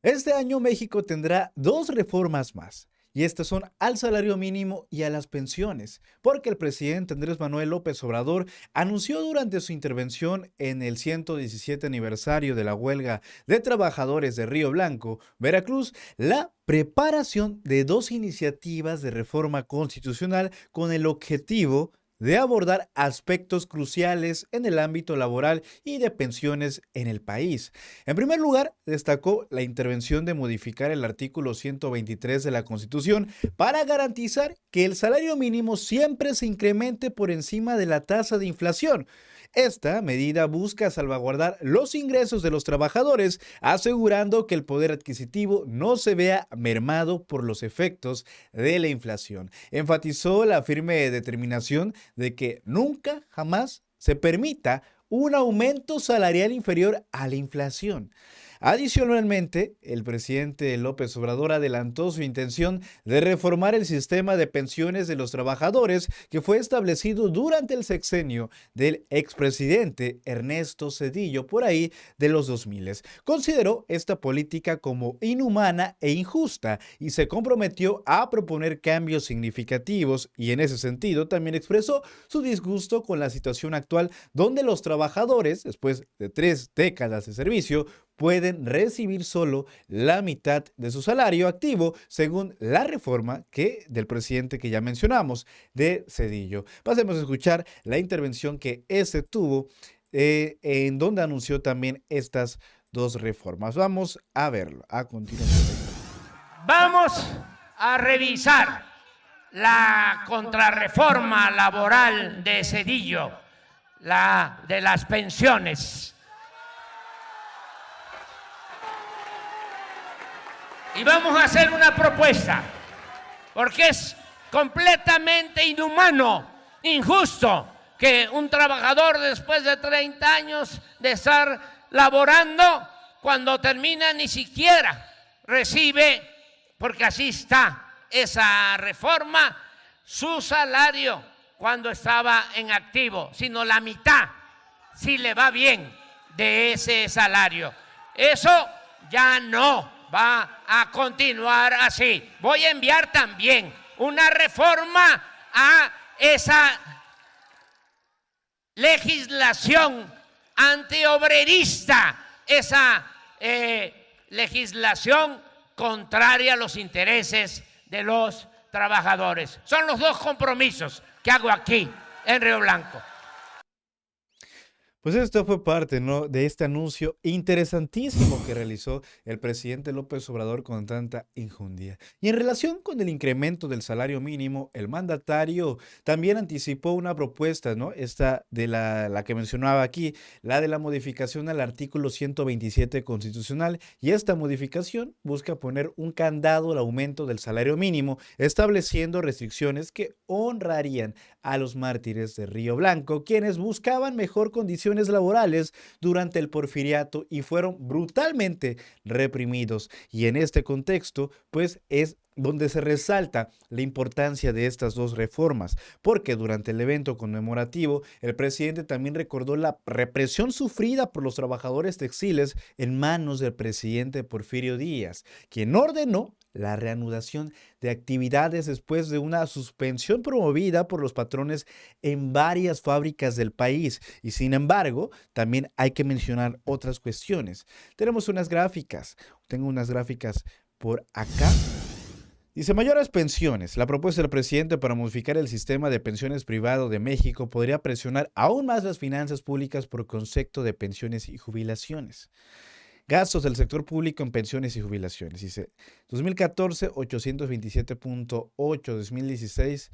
Este año México tendrá dos reformas más, y estas son al salario mínimo y a las pensiones, porque el presidente Andrés Manuel López Obrador anunció durante su intervención en el 117 aniversario de la huelga de trabajadores de Río Blanco, Veracruz, la preparación de dos iniciativas de reforma constitucional con el objetivo de abordar aspectos cruciales en el ámbito laboral y de pensiones en el país. En primer lugar, destacó la intervención de modificar el artículo 123 de la Constitución para garantizar que el salario mínimo siempre se incremente por encima de la tasa de inflación. Esta medida busca salvaguardar los ingresos de los trabajadores, asegurando que el poder adquisitivo no se vea mermado por los efectos de la inflación. Enfatizó la firme determinación de que nunca, jamás se permita un aumento salarial inferior a la inflación. Adicionalmente, el presidente López Obrador adelantó su intención de reformar el sistema de pensiones de los trabajadores que fue establecido durante el sexenio del expresidente Ernesto Zedillo por ahí de los 2000. Consideró esta política como inhumana e injusta y se comprometió a proponer cambios significativos y en ese sentido también expresó su disgusto con la situación actual donde los trabajadores, después de 3 décadas de servicio, pueden recibir solo la mitad de su salario activo según la reforma del presidente que ya mencionamos, de Zedillo. Pasemos a escuchar la intervención que este tuvo en donde anunció también estas dos reformas. Vamos a verlo a continuación. Vamos a revisar la contrarreforma laboral de Zedillo, la de las pensiones. Y vamos a hacer una propuesta, porque es completamente inhumano, injusto, que un trabajador después de 30 años de estar laborando, cuando termina ni siquiera recibe, porque así está esa reforma, su salario cuando estaba en activo, sino la mitad, si le va bien, de ese salario. Eso ya no va a continuar así. Voy a enviar también una reforma a esa legislación antiobrerista, esa legislación contraria a los intereses de los trabajadores. Son los dos compromisos que hago aquí en Río Blanco. Pues esto fue parte, ¿no?, de este anuncio interesantísimo que realizó el presidente López Obrador con tanta injundia. Y en relación con el incremento del salario mínimo, el mandatario también anticipó una propuesta, ¿no? Esta de la que mencionaba aquí, la de la modificación al artículo 127 constitucional. Y esta modificación busca poner un candado al aumento del salario mínimo, estableciendo restricciones que honrarían a los mártires de Río Blanco, quienes buscaban mejor condiciones laborales durante el porfiriato y fueron brutalmente reprimidos. Y en este contexto, pues es donde se resalta la importancia de estas dos reformas, porque durante el evento conmemorativo, el presidente también recordó la represión sufrida por los trabajadores textiles en manos del presidente Porfirio Díaz, quien ordenó la reanudación de actividades después de una suspensión promovida por los patrones en varias fábricas del país. Y sin embargo, también hay que mencionar otras cuestiones. Tenemos unas gráficas, tengo unas gráficas por acá. Dice, mayores pensiones. La propuesta del presidente para modificar el sistema de pensiones privado de México podría presionar aún más las finanzas públicas por concepto de pensiones y jubilaciones. Gastos del sector público en pensiones y jubilaciones. Dice, 2014, 827.8, 2016,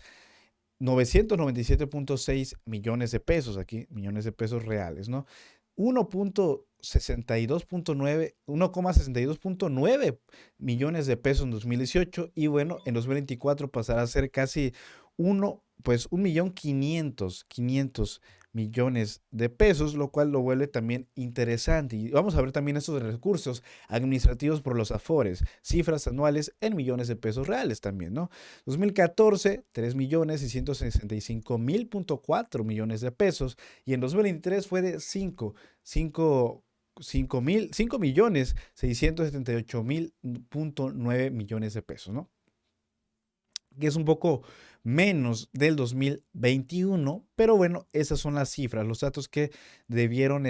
997.6 millones de pesos, aquí millones de pesos reales, ¿no? 1,62.9 millones de pesos en 2018 y bueno, en 2024 pasará a ser casi 1.500.000 millones de pesos, lo cual lo vuelve también interesante. Y vamos a ver también estos recursos administrativos por los afores, cifras anuales en millones de pesos reales también, ¿no? 2014, 3.665.4 millones de pesos y en 2023 fue de 5 5.678.000.9 millones de pesos, ¿no? Que es un poco menos del 2021, pero bueno, esas son las cifras, los datos que debieron,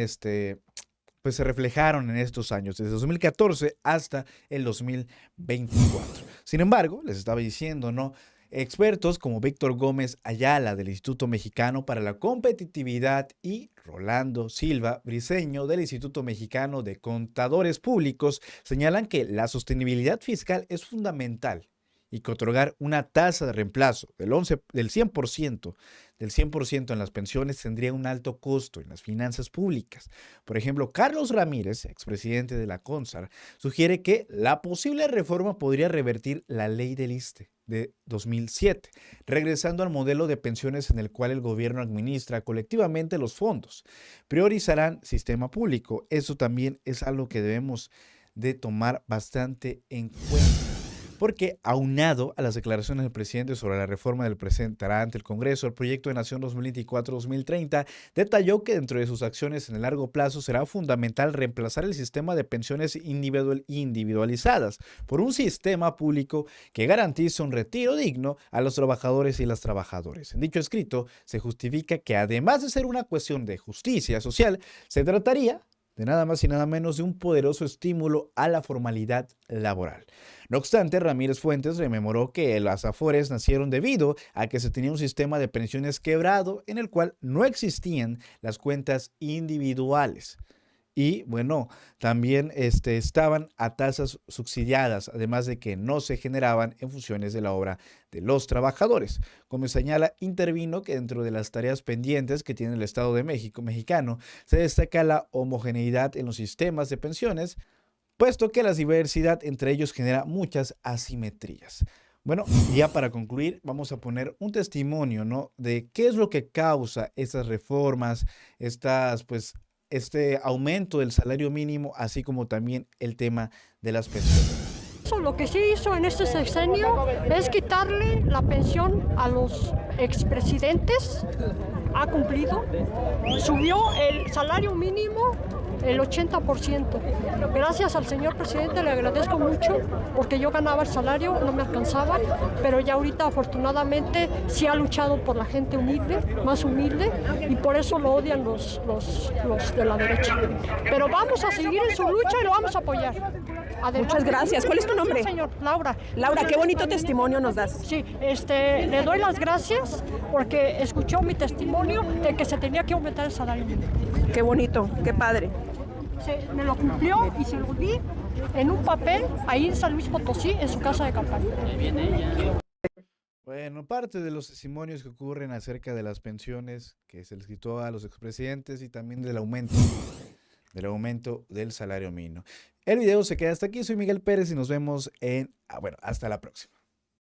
pues se reflejaron en estos años, desde 2014 hasta el 2024. Sin embargo, les estaba diciendo, ¿no? Expertos como Víctor Gómez Ayala del Instituto Mexicano para la Competitividad y Rolando Silva Briceño del Instituto Mexicano de Contadores Públicos señalan que la sostenibilidad fiscal es fundamental y que otorgar una tasa de reemplazo del 100% en las pensiones tendría un alto costo en las finanzas públicas. Por ejemplo, Carlos Ramírez, expresidente de la CONSAR, sugiere que la posible reforma podría revertir la ley del ISSSTE de 2007, regresando al modelo de pensiones en el cual el gobierno administra colectivamente los fondos. Priorizarán sistema público. Eso también es algo que debemos de tomar bastante en cuenta. Porque aunado a las declaraciones del presidente sobre la reforma del presentará ante el Congreso el proyecto de Nación 2024-2030, detalló que dentro de sus acciones en el largo plazo será fundamental reemplazar el sistema de pensiones individualizadas por un sistema público que garantice un retiro digno a los trabajadores y las trabajadoras. En dicho escrito se justifica que además de ser una cuestión de justicia social, se trataría de nada más y nada menos de un poderoso estímulo a la formalidad laboral. No obstante, Ramírez Fuentes rememoró que las Afores nacieron debido a que se tenía un sistema de pensiones quebrado en el cual no existían las cuentas individuales. Y bueno, también estaban a tasas subsidiadas, además de que no se generaban en funciones de la obra de los trabajadores. Como señala, intervino que dentro de las tareas pendientes que tiene el Estado de México mexicano, se destaca la homogeneidad en los sistemas de pensiones, puesto que la diversidad entre ellos genera muchas asimetrías. Bueno, ya para concluir, vamos a poner un testimonio, ¿no? De qué es lo que causa estas reformas, este aumento del salario mínimo, así como también el tema de las pensiones. Lo que sí hizo en este sexenio es quitarle la pensión a los expresidentes, ha cumplido, subió el salario mínimo el 80%. Gracias al señor presidente le agradezco mucho porque yo ganaba el salario, no me alcanzaba, pero ya ahorita afortunadamente sí ha luchado por la gente humilde, más humilde, y por eso lo odian los de la derecha. Pero vamos a seguir en su lucha y lo vamos a apoyar. Adelante. Muchas gracias. ¿Cuál es tu nombre? Señor, Laura. Laura, qué bonito testimonio nos das. Sí, le doy las gracias porque escuchó mi testimonio de que se tenía que aumentar el salario mínimo. Qué bonito, qué padre. Me lo cumplió y se lo di en un papel ahí en San Luis Potosí, en su casa de campaña. Bueno, parte de los testimonios que ocurren acerca de las pensiones que se les quitó a los expresidentes y también del aumento del salario mínimo. El video se queda hasta aquí. Soy Miguel Pérez y nos vemos hasta la próxima.